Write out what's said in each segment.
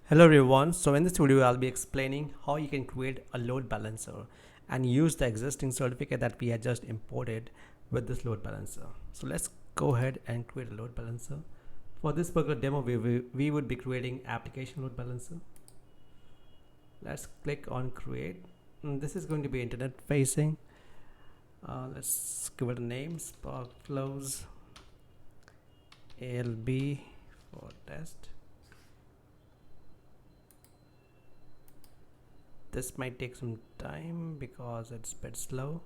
Hello everyone, so in this video I'll be explaining how you can create a load balancer and use the existing certificate that we had just imported with this load balancer. So let's go ahead and create a load balancer. For this particular demo we would be creating application load balancer. Let's click on create. This is going to be internet facing. Let's give it a name, Spark Flows ALB for test. This might take some time because it's a bit slow.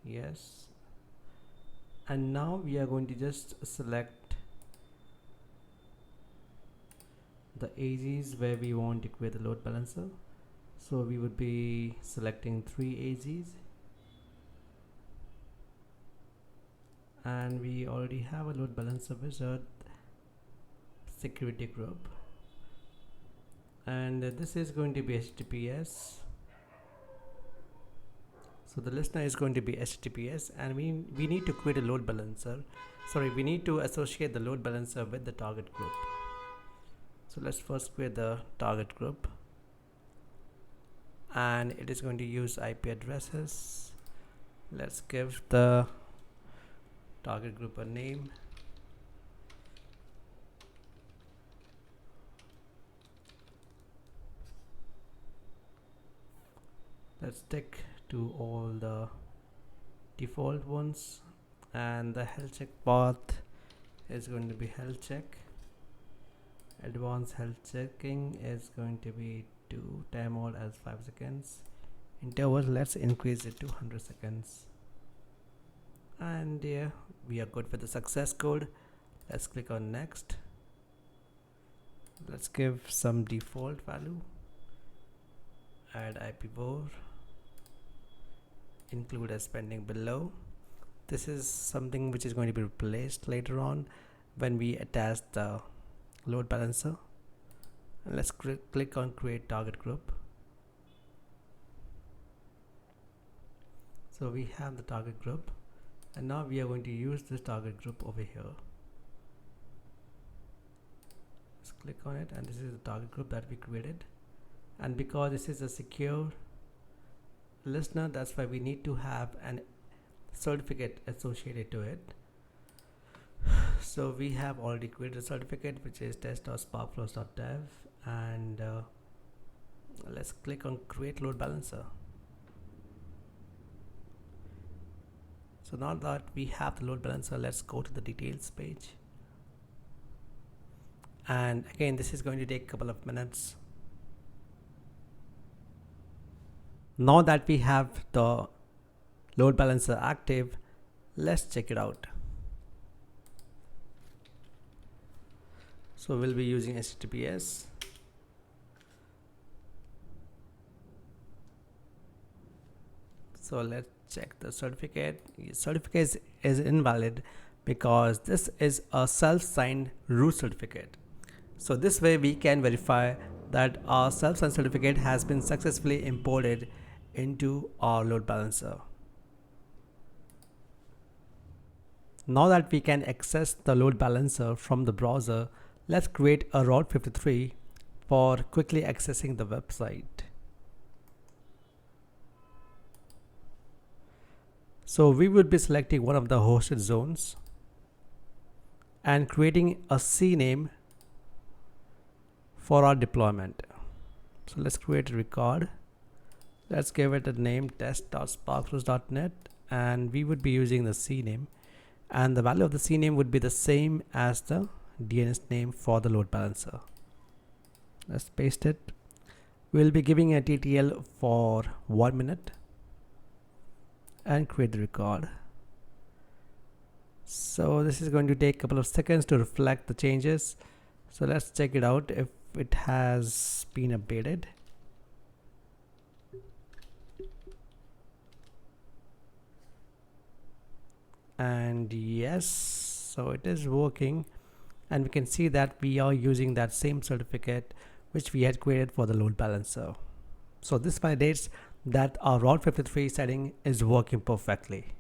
Yes, and now we are going to just select the AZs where we want to create the load balancer. So we would be selecting 3 AZs, and we already have a load balancer wizard security group, and this is going to be HTTPS. So the listener is going to be HTTPS, and we need to create a load balancer. We need to associate the load balancer with the target group. So let's first create the target group, and it is going to use IP addresses. Let's give the target group a name. Let's stick to all the default ones, and the health check path is going to be health check. Advanced health checking is going to be to time all as 5 seconds. Interval, let's increase it to 100 seconds. And yeah, we are good with the success code. Let's click on next. Let's give some default value. Add IPv4. Include as pending below. This is something which is going to be replaced later on when we attach the load balancer. And let's click on create target group. So we have the target group, and now we are going to use this target group over here. Let's click on it, and this is the target group that we created. And because this is a secure listener, that's why we need to have an certificate associated to it. So we have already created a certificate, which is test.sparkflows.dev, and let's click on create load balancer. So now that we have the load balancer, let's go to the details page, and again this is going to take a couple of minutes. Now that we have the load balancer active, let's check it out. So we'll be using HTTPS. So let's check the certificate. Certificate is invalid because this is a self-signed root certificate. So this way we can verify that our self-signed certificate has been successfully imported into our load balancer. Now that we can access the load balancer from the browser, let's create a Route 53 for quickly accessing the website. So we would be selecting one of the hosted zones and creating a CNAME for our deployment. So let's create a record. Let's give it a name, test.sparkflows.net, and we would be using the CNAME, and the value of the CNAME would be the same as the DNS name for the load balancer. Let's paste it. We'll be giving a TTL for 1 minute and create the record. So this is going to take a couple of seconds to reflect the changes. So let's check it out if it has been updated. And yes, so it is working, and we can see that we are using that same certificate which we had created for the load balancer. So this validates that our Route 53 setting is working perfectly.